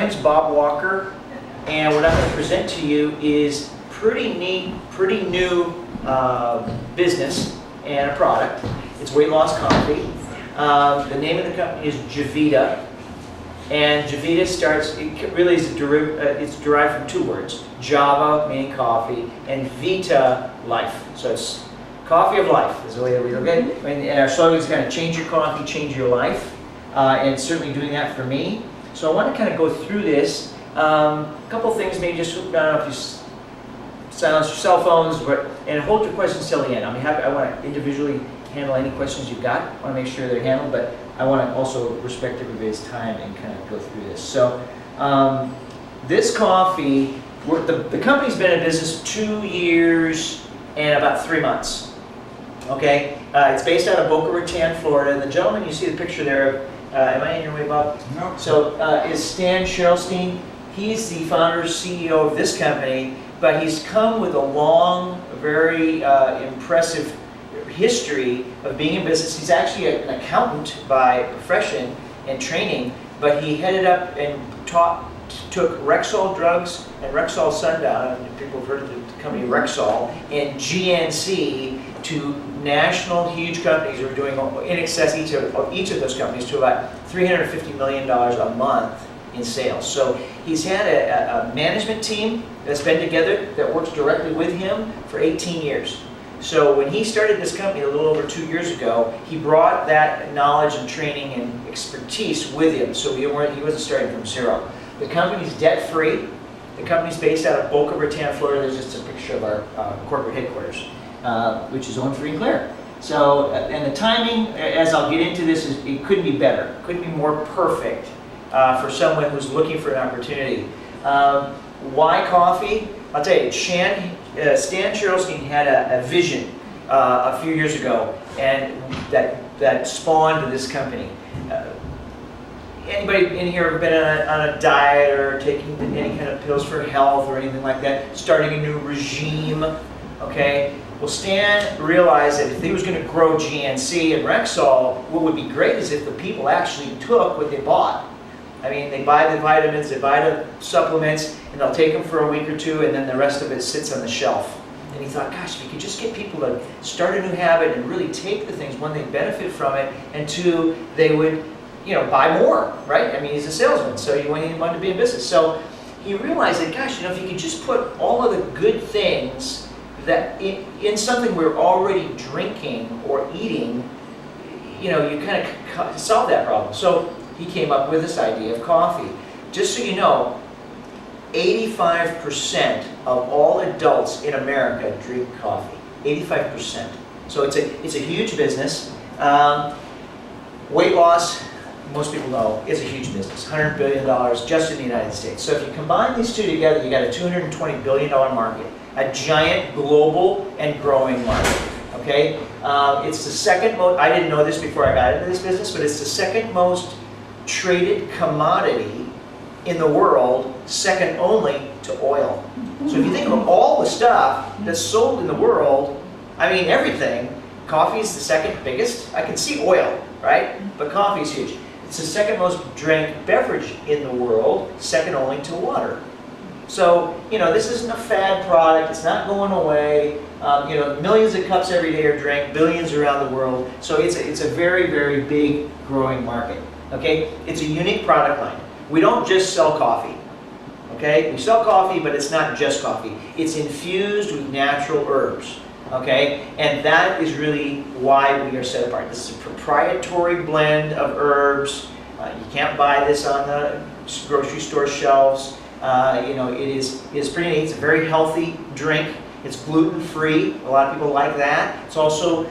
My name's Bob Walker, and what I'm going to present to you is pretty neat, pretty new business and a product. It's weight loss coffee. The name of the company is Javita, and Javita it's derived from two words: Java, meaning coffee, and Vita, life. So it's coffee of life is the way that we look at it. And our slogan is kind of change your coffee, change your life, and certainly doing that for me. So I want to kind of go through this. A couple things, maybe just, I don't know if you silence your cell phones, and hold your questions till the end. I want to individually handle any questions you've got. I want to make sure they're handled, but I want to also respect everybody's time and kind of go through this. So this coffee, the company's been in business 2 years and about 3 months. Okay, it's based out of Boca Raton, Florida. And the gentleman you see the picture there, am I in your way, Bob? No. So is Stan Sherrelstein. He's the founder, CEO of this company, but he's come with a long, very impressive history of being in business. He's actually an accountant by profession and training, but he headed up and took Rexall drugs and Rexall Sundown, and people have heard of the company Rexall, and GNC to national huge companies who are doing in excess of each of those companies to about $350 million a month in sales. So he's had a management team that's been together that works directly with him for 18 years. So when he started this company a little over 2 years ago, he brought that knowledge and training and expertise with him. So he wasn't starting from zero. The company's debt-free. The company's based out of Boca Raton, Florida. There's just a picture of our corporate headquarters, which is on free and clear. So, and the timing, as I'll get into this, it couldn't be better. Couldn't be more perfect for someone who's looking for an opportunity. Why coffee? I'll tell you, Stan Sherrelstein had a vision a few years ago, and that spawned this company. Anybody in here have been on a diet or taking any kind of pills for health or anything like that? Starting a new regime, okay? Well, Stan realized that if he was going to grow GNC and Rexall, what would be great is if the people actually took what they bought. I mean, they buy the vitamins, they buy the supplements, and they'll take them for a week or two, and then the rest of it sits on the shelf. And he thought, gosh, if you could just get people to start a new habit and really take the things, one, they benefit from it, and two, they would, buy more, right? I mean, he's a salesman, so he wanted to be in business. So he realized that, gosh, if you could just put all of the good things that in something we're already drinking or eating, you kind of solve that problem. So he came up with this idea of coffee. Just so you know, 85% of all adults in America drink coffee. 85%. So it's a huge business. Weight loss, most people know, is a huge business. $100 billion just in the United States. So if you combine these two together, you got a $220 billion market. A giant global and growing market. Okay? It's the second most, I didn't know this before I got into this business, but it's the second most traded commodity in the world, second only to oil. So if you think of all the stuff that's sold in the world, I mean everything, coffee is the second biggest. I can see oil, right? But coffee is huge. It's the second most drank beverage in the world, second only to water. So, this isn't a fad product, it's not going away. Millions of cups every day are drank, billions around the world. So it's a very, very big growing market. Okay? It's a unique product line. We don't just sell coffee. Okay? We sell coffee, but it's not just coffee. It's infused with natural herbs. Okay? And that is really why we are set apart. This is a proprietary blend of herbs. You can't buy this on the grocery store shelves. It is pretty neat. It's a very healthy drink. It's gluten-free. A lot of people like that. It's also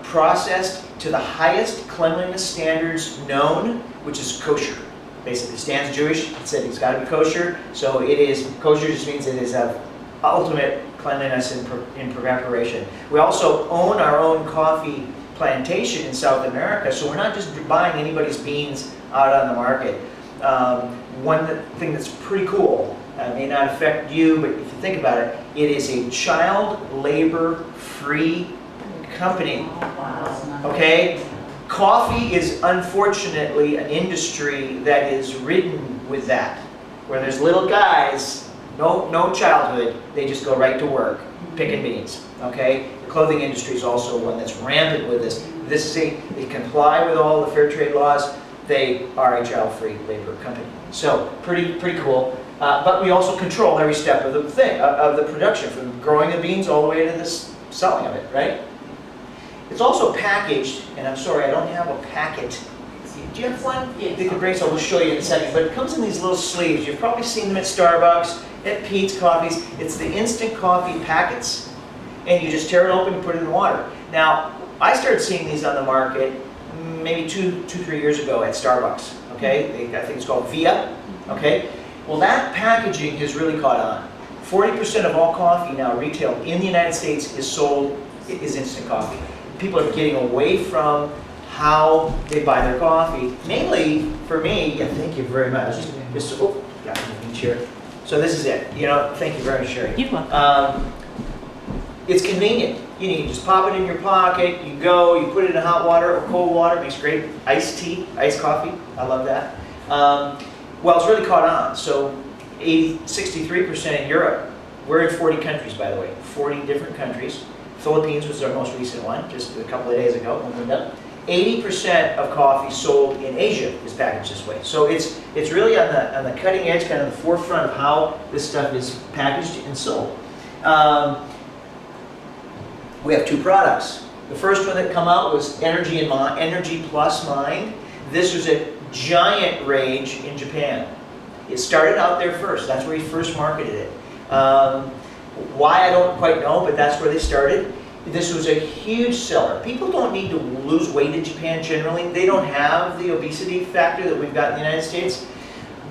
processed to the highest cleanliness standards known, which is kosher. Basically, Stan's Jewish. He said it's got to be kosher. So it is kosher. Just means it is of ultimate cleanliness in preparation. We also own our own coffee plantation in South America, so we're not just buying anybody's beans out on the market. One thing that's pretty cool, may not affect you, but if you think about it, it is a child labor-free company. Okay? Coffee is unfortunately an industry that is ridden with that. where there's little guys, no childhood, they just go right to work, picking beans, okay? The clothing industry is also one that's rampant with this. They comply with all the fair trade laws. They are a child-free labor company. So, pretty cool. But we also control every step of the thing, of the production, from growing the beans all the way to this selling of it, right? It's also packaged, and I'm sorry, I don't have a packet. Do you have one? Yes. They can bring, so we'll show you in a second. But it comes in these little sleeves. You've probably seen them at Starbucks, at Pete's Coffees. It's the instant coffee packets, and you just tear it open and put it in water. Now, I started seeing these on the market maybe 3 years ago at Starbucks. Okay, I think it's called Via. Okay, well that packaging has really caught on. 40% of all coffee now retail in the United States is instant coffee. People are getting away from how they buy their coffee. Mainly, for me, yeah, thank you very much. So this is it. Thank you very much, Sherry. You're welcome. It's convenient. You just pop it in your pocket, you go, you put it in hot water or cold water, it makes great iced tea, iced coffee. I love that. Well, it's really caught on. So 63% in Europe. We're in 40 countries, by the way, 40 different countries. Philippines was our most recent one, just a couple of days ago, opened up. 80% of coffee sold in Asia is packaged this way. So it's really on the cutting edge, kind of the forefront of how this stuff is packaged and sold. We have two products. The first one that come out was Energy Plus Mind. This was a giant rage in Japan. It started out there first. That's where he first marketed it. Why, I don't quite know, but that's where they started. This was a huge seller. People don't need to lose weight in Japan generally. They don't have the obesity factor that we've got in the United States.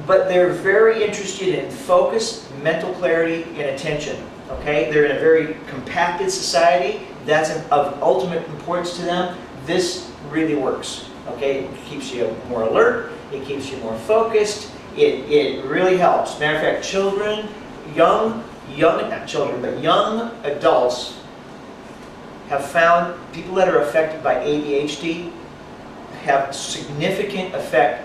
But they're very interested in focus, mental clarity, and attention. Okay? They're in a very compacted society. That's of ultimate importance to them. This really works. Okay? It keeps you more alert. It keeps you more focused. It really helps. Matter of fact, not children, but young adults have found people that are affected by ADHD have significant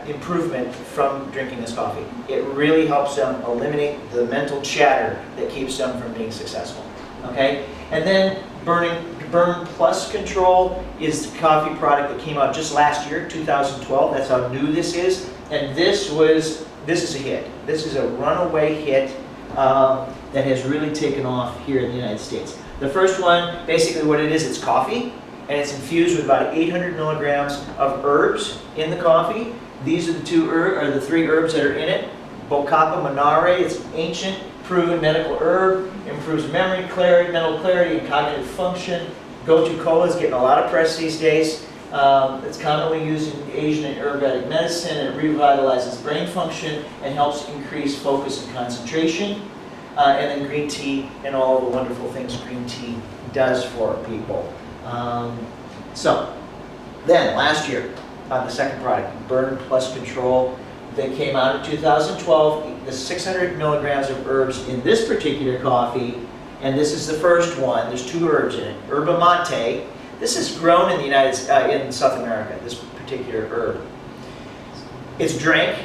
improvement from drinking this coffee. It really helps them eliminate the mental chatter that keeps them from being successful. Okay? And then Burn Plus Control is the coffee product that came out just last year, 2012. That's how new this is. And this is a hit. This is a runaway hit that has really taken off here in the United States. The first one, basically what it is, it's coffee, and it's infused with about 800 milligrams of herbs in the coffee. These are the three herbs that are in it. Bocapa Monterey, it's an ancient, proven medical herb, improves memory, mental clarity, and cognitive function. Gotu Kola is getting a lot of press these days. It's commonly used in Asian and Ayurvedic medicine. It revitalizes brain function and helps increase focus and concentration. And then green tea and all the wonderful things green tea does for people. So, then last year, on the second product, Burn Plus Control, they came out in 2012. The 600 milligrams of herbs in this particular coffee, and this is the first one. There's two herbs in it. Yerba mate. This is grown in in South America. This particular herb. It's drank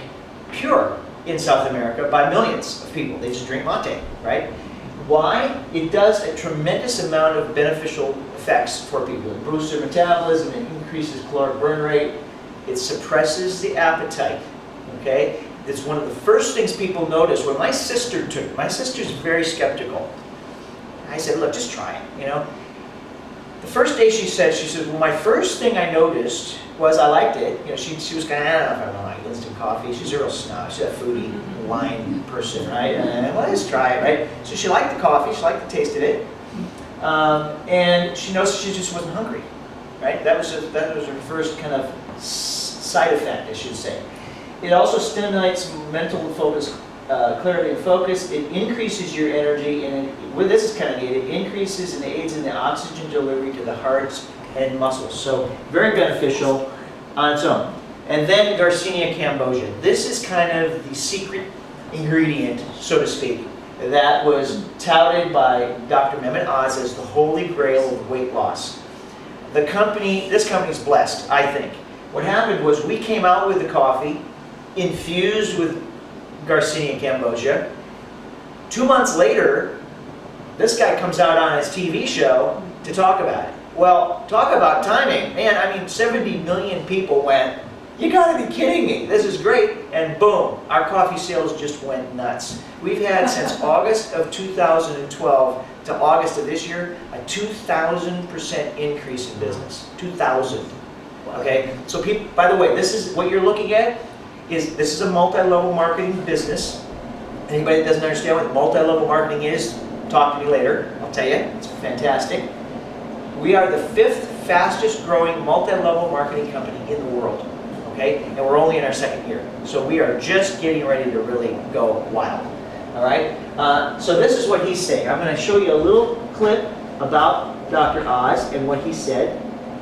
pure in South America by millions of people. They just drink mate, right? Why? It does a tremendous amount of beneficial effects for people. It boosts their metabolism, it increases caloric burn rate, it suppresses the appetite, okay? It's one of the first things people notice. When my sister's very skeptical. I said, look, just try it, The first day she said, well, my first thing I noticed was I liked it. She was kind of, I don't know if I like instant coffee. She's a real snob. She's a foodie, wine person, right? And well, let's try it, right? So she liked the coffee. She liked the taste of it. And she noticed she just wasn't hungry, right? That was her first kind of side effect, I should say. It also stimulates mental focus, clarity and focus. It increases your energy, and this is kind of neat. It increases and aids in the oxygen delivery to the heart and muscles. So very beneficial on its own. And then Garcinia cambogia. This is kind of the secret ingredient, so to speak, that was touted by Dr. Mehmet Oz as the holy grail of weight loss. This company's blessed, I think. What happened was we came out with the coffee infused with Garcinia Cambogia. 2 months later, this guy comes out on his TV show to talk about it. Well, talk about timing. Man, I mean, 70 million people went, you gotta be kidding me, this is great. And boom, our coffee sales just went nuts. We've had since August of 2012 to August of this year, a 2,000% increase in business. 2,000. Okay, so people, by the way, this is what you're looking at, this is a multi-level marketing business. Anybody that doesn't understand what multi-level marketing is, talk to me later. I'll tell you, it's fantastic. We are the 5th fastest growing multi-level marketing company in the world. Okay, and we're only in our 2nd year. So we are just getting ready to really go wild. All right, so this is what he's saying. I'm going to show you a little clip about Dr. Oz and what he said.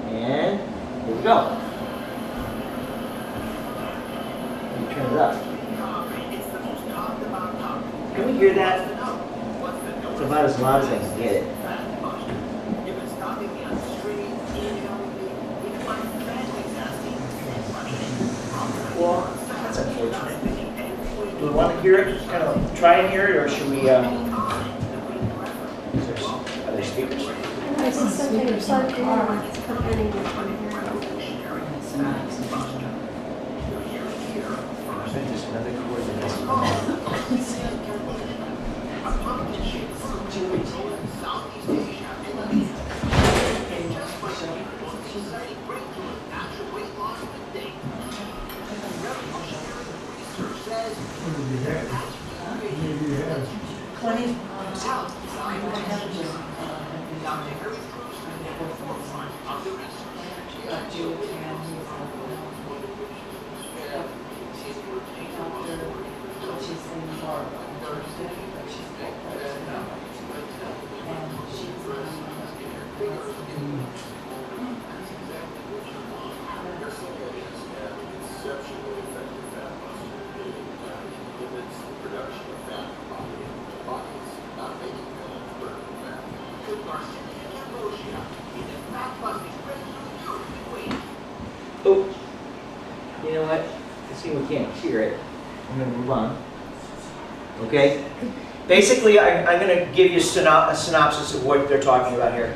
And here we go. Let me turn it up. Can we hear that? It's about as loud as I can get it. Well, that's unfortunate. Do we want to hear it? Kind of try and hear it, or should we? Are there speakers? There's something plugged in that's preventing it from hearing. Just another chord that oh, you know what? I see we can't hear it. I'm going to move on. Okay? Basically, I'm going to give you a synopsis of what they're talking about here.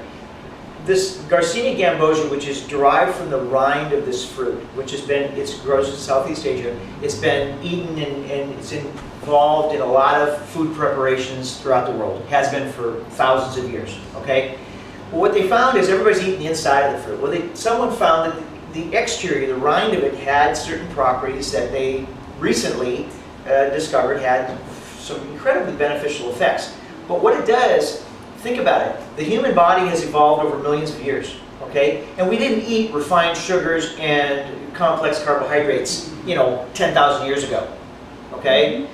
This Garcinia Cambogia, which is derived from the rind of this fruit, which has been, it grows in Southeast Asia, it's been eaten and it's involved in a lot of food preparations throughout the world. It has been for thousands of years, okay? Well, what they found is everybody's eating the inside of the fruit. Well, someone found that the exterior, the rind of it, had certain properties that they recently discovered had some incredibly beneficial effects. But what it does, think about it, the human body has evolved over millions of years, okay? And we didn't eat refined sugars and complex carbohydrates, 10,000 years ago, okay?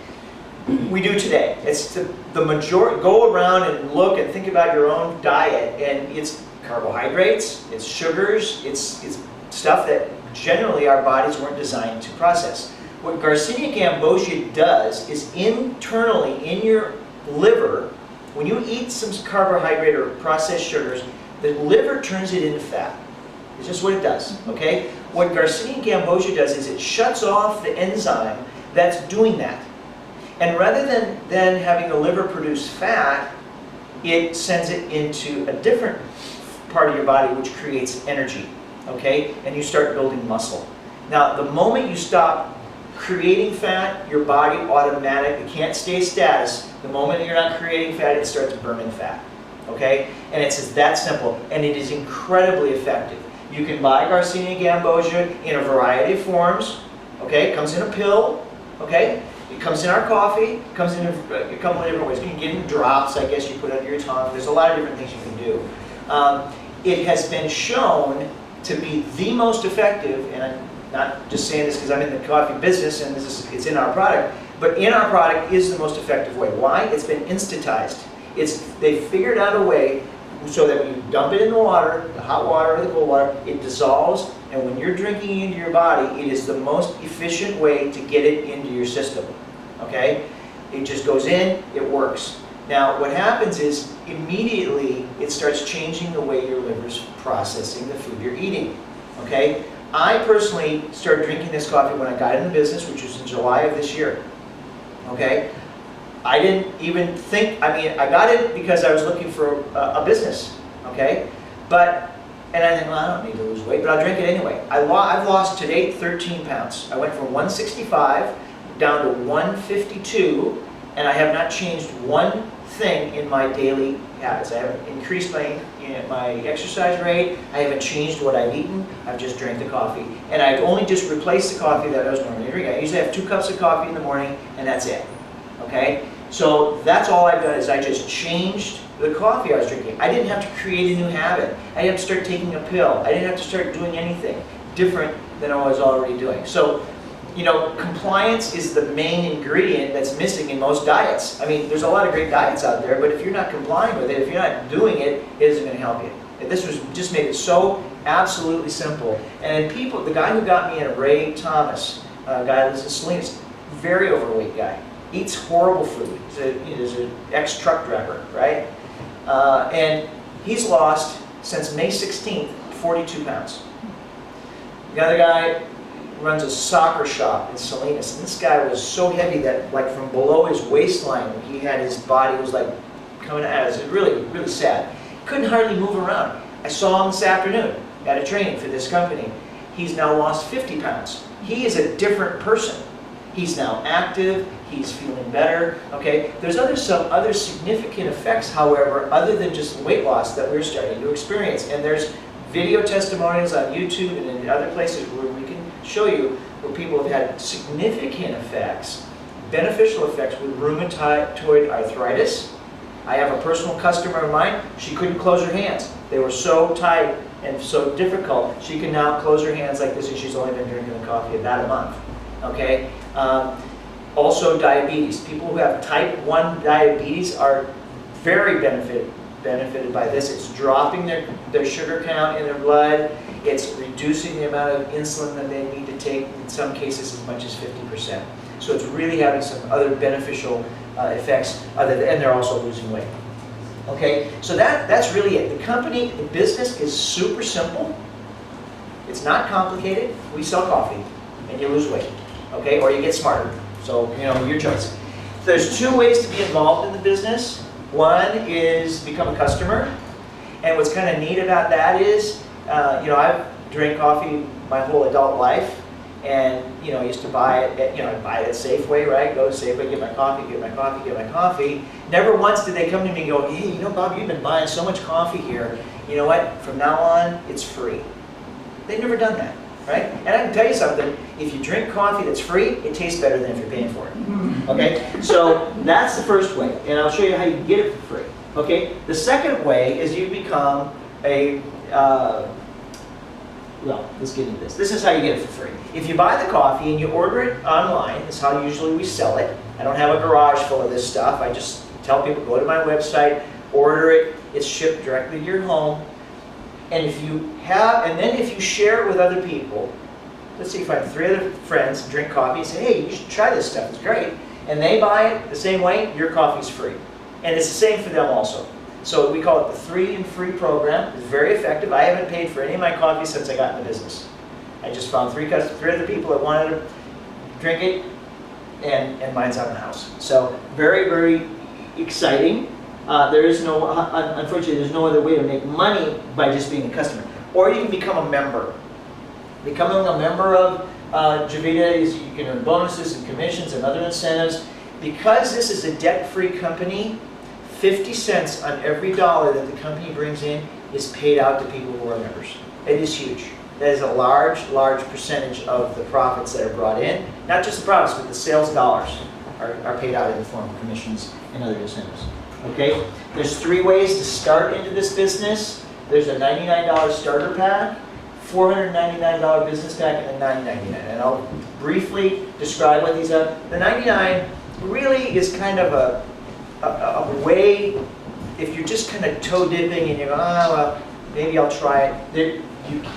We do today. It's the majority. Go around and look and think about your own diet, and it's carbohydrates, it's sugars, it's stuff that generally our bodies weren't designed to process. What Garcinia Cambogia does is internally in your liver, when you eat some carbohydrate or processed sugars, the liver turns it into fat. It's just what it does, okay? What Garcinia Cambogia does is it shuts off the enzyme that's doing that. And rather than having the liver produce fat, it sends it into a different part of your body which creates energy, okay? And you start building muscle. Now, the moment you stop creating fat, your body automatically can't stay status. The moment you're not creating fat, it starts burning fat, okay? And it's that simple, and it is incredibly effective. You can buy Garcinia Cambogia in a variety of forms, okay? It comes in a pill, okay? It comes in our coffee, it comes in a couple of different ways. You can get it in drops, I guess you put under your tongue. There's a lot of different things you can do. It has been shown to be the most effective, and I'm not just saying this because I'm in the coffee business and it's in our product, but in our product is the most effective way. Why? It's been instantized. They figured out a way so that when you dump it in the water, the hot water or the cold water, it dissolves, and when you're drinking it into your body, it is the most efficient way to get it into your system, okay? It just goes in, it works. Now, what happens is, immediately, it starts changing the way your liver's processing the food you're eating, okay? I personally started drinking this coffee when I got in the business, which was in July of this year. okay? I didn't even think, I mean, I got it because I was looking for a business, okay? And I think, well, I don't need to lose weight, but I'll drink it anyway. I've lost to date 13 pounds. I went from 165 down to 152, and I have not changed one thing in my daily habits. I haven't increased my exercise rate. I haven't changed what I've eaten. I've just drank the coffee. And I've only just replaced the coffee that I was normally drinking. I usually have 2 cups of coffee in the morning, and that's it, okay? So that's all I've done is I just changed the coffee I was drinking. I didn't have to create a new habit. I didn't have to start taking a pill. I didn't have to start doing anything different than I was already doing. So, you know, compliance is the main ingredient that's missing in most diets. I mean, there's a lot of great diets out there, but if you're not complying with it, if you're not doing it, it isn't going to help you. And this was just made it so absolutely simple. And people, the guy who got me in, Ray Thomas, a guy who lives in Salinas, very overweight guy, eats horrible food. He's an ex-truck driver, right? And he's lost, since May 16th, 42 pounds. The other guy runs a soccer shop in Salinas, and this guy was so heavy that, like, from below his waistline, he had his body was like coming out. It was really, really sad. Couldn't hardly move around. I saw him this afternoon at a training for this company. He's now lost 50 pounds. He is a different person. He's now active. He's feeling better. Okay. There's some other significant effects, however, other than just weight loss that we're starting to experience. And there's video testimonials on YouTube and in other places where we can show you where people have had significant effects, beneficial effects with rheumatoid arthritis. I have a personal customer of mine. She couldn't close her hands. They were so tight and so difficult. She can now close her hands like this, and she's only been drinking the coffee about a month. Okay. Also diabetes. People who have type 1 diabetes are very benefited by this. It's dropping their sugar count in their blood. It's reducing the amount of insulin that they need to take, in some cases as much as 50%. So it's really having some other beneficial effects, and they're also losing weight. Okay, so that's really it. The business is super simple. It's not complicated. We sell coffee, and you lose weight, okay, or you get smarter. So, you know, your choice. There's 2 ways to be involved in the business. One is become a customer, and what's kind of neat about that is, you know, I've drank coffee my whole adult life, and, you know, I used to buy it, I'd buy it at Safeway, right? Go to Safeway, get my coffee, get my coffee, get my coffee. Never once did they come to me and go, hey, you know, Bob, you've been buying so much coffee here. You know what? From now on, it's free. They've never done that, right? And I can tell you something, if you drink coffee that's free, it tastes better than if you're paying for it. Okay? So that's the first way, and I'll show you how you can get it for free. Okay? The second way is you become a, well, let's get into this. This is how you get it for free. If you buy the coffee and you order it online, that's how usually we sell it. I don't have a garage full of this stuff. I just tell people, go to my website, order it. It's shipped directly to your home. And if you share it with other people, let's say you find 3 other friends, drink coffee, and say, hey, you should try this stuff, it's great. And they buy it the same way, your coffee's free. And it's the same for them also. So we call it the 3 and Free program. It's very effective. I haven't paid for any of my coffee since I got in the business. I just found 3 other people that wanted to drink it, and mine's out of the house. So very, very exciting. There is no, unfortunately, there's no other way to make money by just being a customer. Or you can become a member. Becoming a member of Javita is you can earn bonuses and commissions and other incentives. Because this is a debt-free company, 50 cents on every dollar that the company brings in is paid out to people who are members. It is huge. That is a large, large percentage of the profits that are brought in. Not just the profits, but the sales dollars are paid out in the form of commissions and other incentives. Okay? There's 3 ways to start into this business. There's a $99 starter pack, $499 business pack, and a $9.99. And I'll briefly describe what these are. The $99 really is kind of a way, if you're just kind of toe dipping and you're going, well, maybe I'll try it.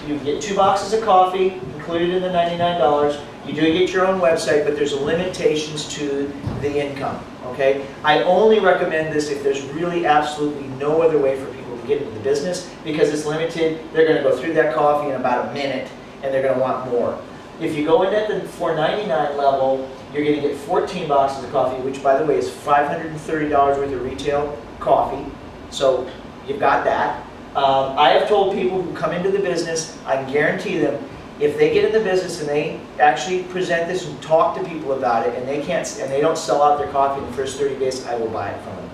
You get 2 boxes of coffee included in the $99. You do get your own website, but there's limitations to the income. Okay? I only recommend this if there's really absolutely no other way for people to get into the business, because it's limited. They're going to go through that coffee in about a minute, and they're going to want more. If you go in at the $4.99 level, you're going to get 14 boxes of coffee, which by the way is $530 worth of retail coffee. So you've got that. I have told people who come into the business, I can guarantee them, if they get in the business and they actually present this and talk to people about it, and they don't sell out their coffee in the first 30 days, I will buy it from them.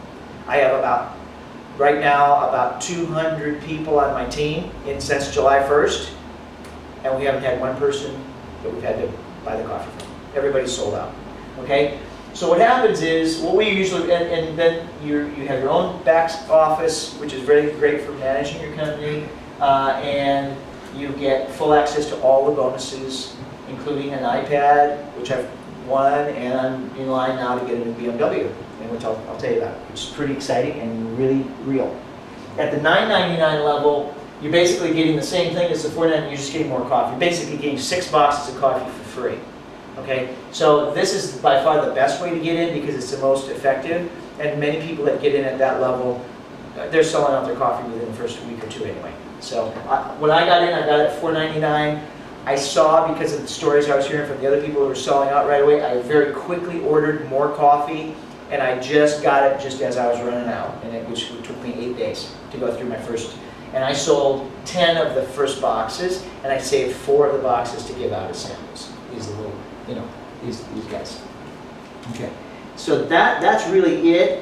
I have right now about 200 people on my team since July 1st, and we haven't had one person that we've had to buy the coffee from. Everybody's sold out. Okay. So what happens is, what we usually, and then you have your own back office, which is very great for managing your company, and you get full access to all the bonuses, including an iPad, which I've won, and I'm in line now to get a new BMW, and which I'll tell you about, which is pretty exciting and really real. At the $9.99 level, you're basically getting the same thing as the $4.99, you're just getting more coffee. You're basically getting 6 boxes of coffee for free. Okay, so this is by far the best way to get in because it's the most effective, and many people that get in at that level, they're selling out their coffee within the first week or two anyway. So when I got in, I got it at $4.99. I saw, because of the stories I was hearing from the other people who were selling out right away, I very quickly ordered more coffee, and I just got it just as I was running out, which took me 8 days to go through my first. And I sold 10 of the first boxes, and I saved 4 of the boxes to give out as samples. These little, these guys. Okay, so that's really it.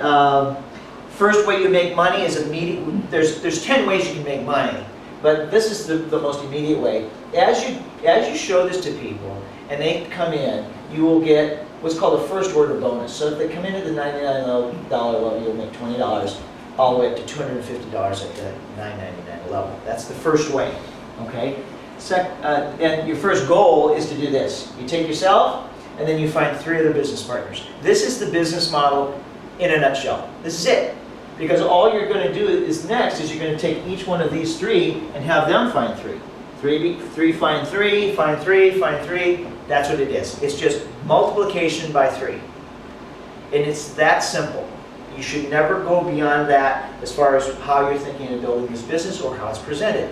First way you make money is immediate. There's 10 ways you can make money, but this is the most immediate way. As you show this to people and they come in, you will get what's called a first order bonus. So if they come in at the $99 level, you'll make $20 all the way up to $250 at the $9.99 level. That's the first way. Okay. And your first goal is to do this. You take yourself, and then you find 3 other business partners. This is the business model in a nutshell. This is it. Because all you're going to do is you're going to take each one of these 3 and have them find 3. 3 find 3, find 3, find 3. That's what it is. It's just multiplication by 3. And it's that simple. You should never go beyond that as far as how you're thinking of building this business or how it's presented.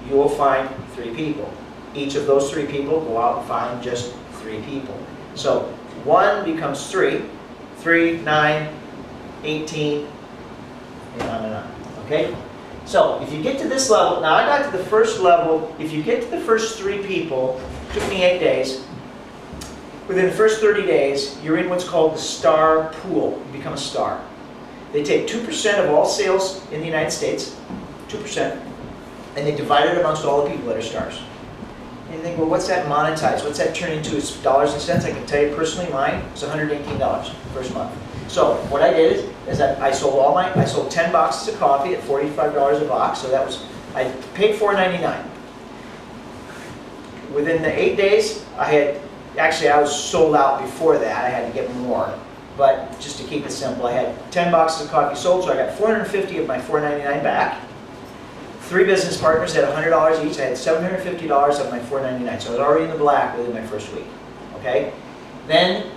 You will find 3 people. Each of those 3 people go out and find just 3 people. So 1 becomes 3, 3, 9, 18, and on and on. Okay? So if you get to this level, now I got to the first level, if you get to the first 3 people, it took me 8 days, within the first 30 days, you're in what's called the star pool. You become a star. They take 2% of all sales in the United States, 2%, and they divide it amongst all the people that are stars. And you think, well, what's that monetized? What's that turn into? It's dollars and cents. I can tell you personally, mine was $118 first month. So what I did is that I sold 10 boxes of coffee at $45 a box. So I paid $4.99. Within the 8 days, I was sold out before that. I had to get more. But just to keep it simple, I had 10 boxes of coffee sold, so I got $450 of my $4.99 back. 3 business partners had $100 each. I had $750 of my $4.99. So I was already in the black within my first week. Okay? Then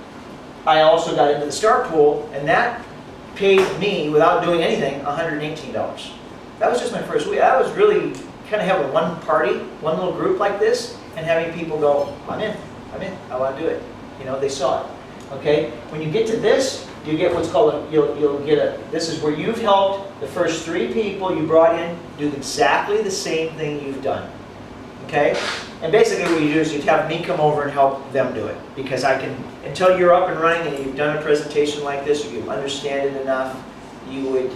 I also got into the star pool, and that paid me, without doing anything, $118. That was just my first week. I was really kind of having one party, one little group like this, and having people go, I'm in, I want to do it. They saw it. Okay? When you get to this, you get what's called this is where you've helped the first 3 people you brought in do exactly the same thing you've done. Okay? And basically what you do is you have me come over and help them do it. Because until you're up and running and you've done a presentation like this, or you understand it enough, you would,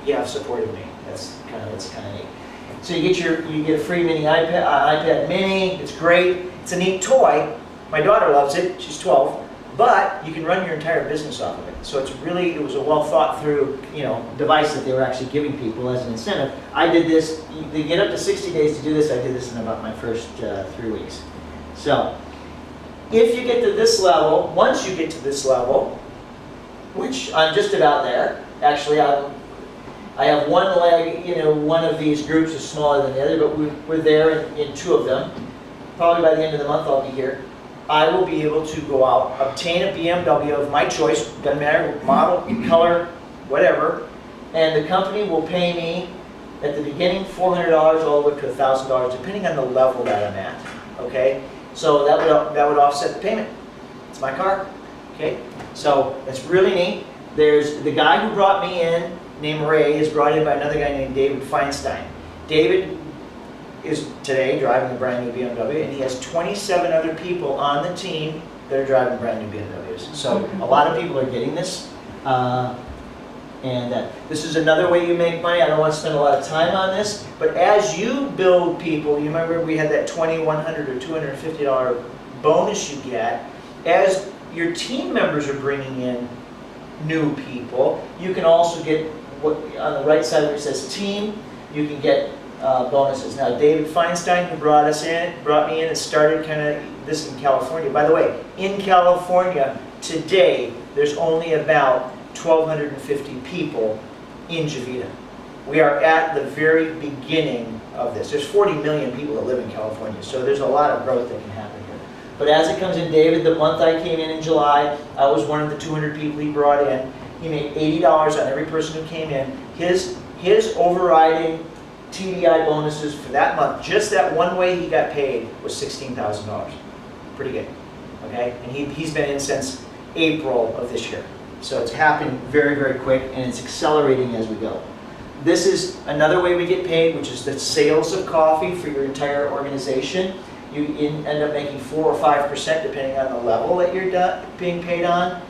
you have support of me. That's kind of neat. So you get a free mini iPad mini. It's great. It's a neat toy. My daughter loves it. She's 12. But you can run your entire business off of it. So it was a well thought through, device that they were actually giving people as an incentive. I did this. They get up to 60 days to do this. I did this in about my first 3 weeks. So if you get to this level, once you get to this level, which I'm just about there. Actually, I have one leg. One of these groups is smaller than the other, but we're there in 2 of them. Probably by the end of the month, I'll be here. I will be able to go out, obtain a BMW of my choice, doesn't matter, model, color, whatever, and the company will pay me at the beginning $400 all the way to $1,000, depending on the level that I'm at. Okay, so that would offset the payment. my car. Okay, so that's really neat. There's the guy who brought me in, named Ray, is brought in by another guy named David Feinstein. David is today driving a brand new BMW, and he has 27 other people on the team that are driving brand new BMWs. So a lot of people are getting this. This is another way you make money. I don't want to spend a lot of time on this, but as you build people, you remember we had that $2,100 or $250 bonus you get. As your team members are bringing in new people, you can also get, what on the right side where it says team, you can get bonuses. Now, David Feinstein, who brought me in and started kind of this in California. By the way, in California today, there's only about 1,250 people in Javita. We are at the very beginning of this. There's 40 million people that live in California, so there's a lot of growth that can happen here. But as it comes in, David, the month I came in July, I was one of the 200 people he brought in. He made $80 on every person who came in. His overriding TDI bonuses for that month, just that one way he got paid, was $16,000. Pretty good, okay? And he's been in since April of this year. So it's happening very, very quick, and it's accelerating as we go. This is another way we get paid, which is the sales of coffee for your entire organization. You end up making 4 or 5% depending on the level that you're being paid on.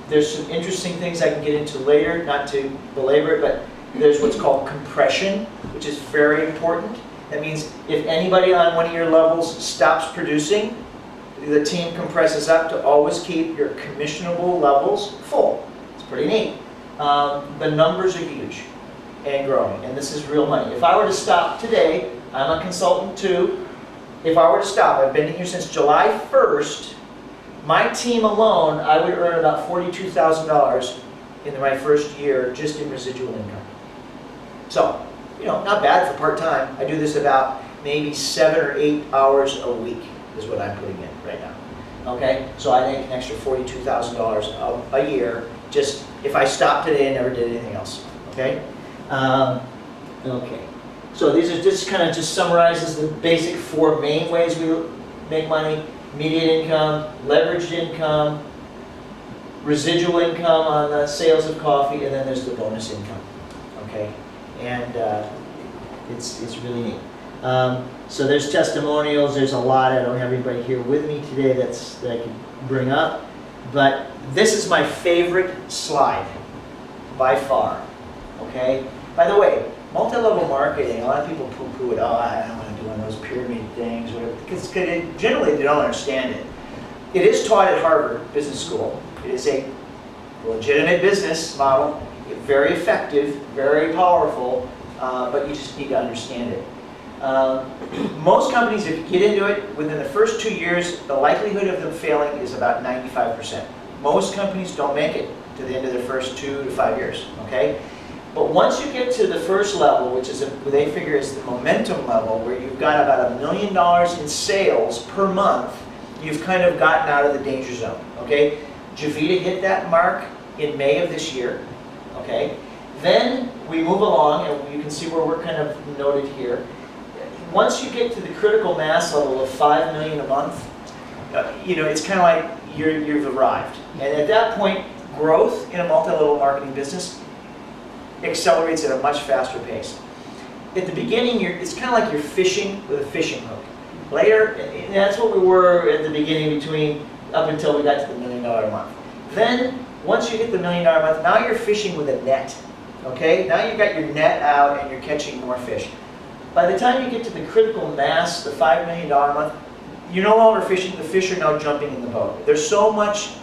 There's some interesting things I can get into later, not to belabor it, but there's what's called compression, which is very important. That means if anybody on one of your levels stops producing, the team compresses up to always keep your commissionable levels full. It's pretty neat. The numbers are huge and growing, and this is real money. If I were to stop today, I'm a consultant too. If I were to stop, I've been here since July 1st, my team alone, I would earn about $42,000 in my first year just in residual income. So, not bad for part-time. I do this about maybe 7 or 8 hours a week is what I'm putting in right now. Okay, so I make an extra $42,000 a year just if I stopped today and never did anything else. Okay, okay. So these are just summarizes the basic 4 main ways we make money: immediate income, leveraged income, residual income on the sales of coffee, and then there's the bonus income. Okay, and it's really neat. So there's testimonials. There's a lot. I don't have anybody here with me today that I can bring up, but this is my favorite slide by far. Okay. By the way, multi-level marketing. A lot of people poo-poo it. Oh, I don't want to do one of those pyramid things, whatever. Because generally they don't understand it. It is taught at Harvard Business School. It is a legitimate business model. Very effective, very powerful, but you just need to understand it. Most companies, if you get into it, within the first 2 years, the likelihood of them failing is about 95%. Most companies don't make it to the end of their first 2 to 5 years, okay? But once you get to the first level, which is what they figure is the momentum level, where you've got about $1 million in sales per month, you've kind of gotten out of the danger zone, okay? Javita hit that mark in May of this year, okay? Then we move along, and you can see where we're kind of noted here. Once you get to the critical mass level of $5 million a month, it's kind of like you've arrived. And at that point, growth in a multi-level marketing business accelerates at a much faster pace. At the beginning, it's kind of like you're fishing with a fishing hook. Later, and that's what we were at the beginning up until we got to the $1 million a month. Then, once you hit the $1 million a month, now you're fishing with a net. Okay? Now you've got your net out and you're catching more fish. By the time you get to the critical mass, the $5 million a month, you're no longer fishing. The fish are now jumping in the boat. There's so much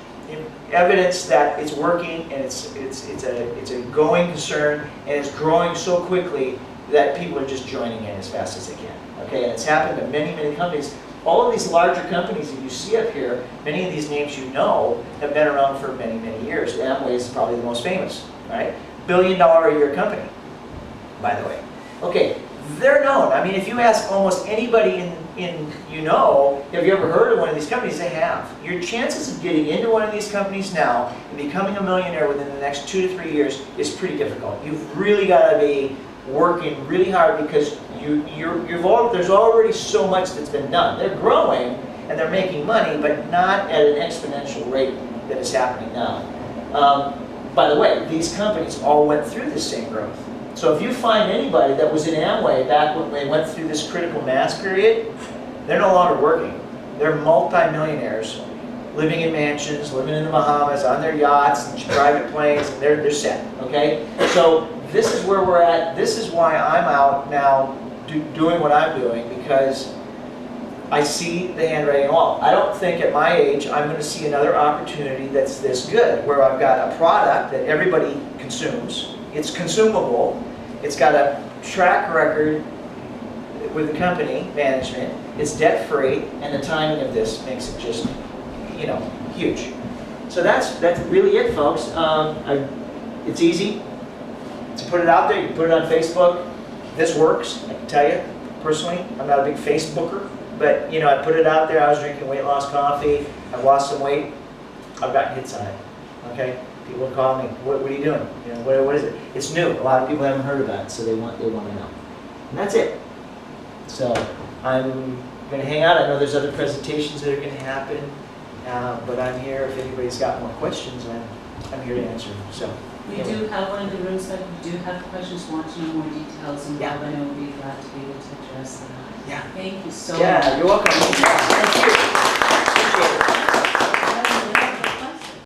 evidence that it's working, and it's a going concern, and it's growing so quickly that people are just joining in as fast as they can. Okay, and it's happened to many, many companies. All of these larger companies that you see up here, many of these names have been around for many, many years. Amway is probably the most famous, right? $1 billion a year company, by the way. Okay, they're known. I mean, if you ask almost anybody have you ever heard of one of these companies? They have. Your chances of getting into one of these companies now and becoming a millionaire within the next 2 to 3 years is pretty difficult. You've really got to be working really hard because there's already so much that's been done. They're growing, and they're making money, but not at an exponential rate that is happening now. By the way, these companies all went through this same growth. So if you find anybody that was in Amway back when they went through this critical mass period, they're no longer working. They're multi-millionaires, living in mansions, living in the Bahamas, on their yachts and private planes, and they're set, okay? So this is where we're at. This is why I'm out now doing what I'm doing, because I see the handwriting on the wall. I don't think at my age I'm going to see another opportunity that's this good, where I've got a product that everybody consumes. It's consumable. It's got a track record with the company management. It's debt-free, and the timing of this makes it just, you know, huge. So that's really it, folks. It's easy to put it out there. You can put it on Facebook. This works, I can tell you. Personally, I'm not a big Facebooker, but you know, I put it out there. I was drinking weight loss coffee. I've lost some weight. I've gotten hits on it. Okay, people call me. What are you doing? You know, what is it? It's new. A lot of people haven't heard about it, so they want to know. And that's it. So I'm going to hang out. I know there's other presentations that are going to happen, but I'm here. If anybody's got more questions, I'm here to answer them. So We do have one of the rooms that we do have questions, want to know more details, and Yeah. Bob, I know we'll be glad to be able to address that. Yeah. Thank you so much. Yeah, you're welcome. Thank you.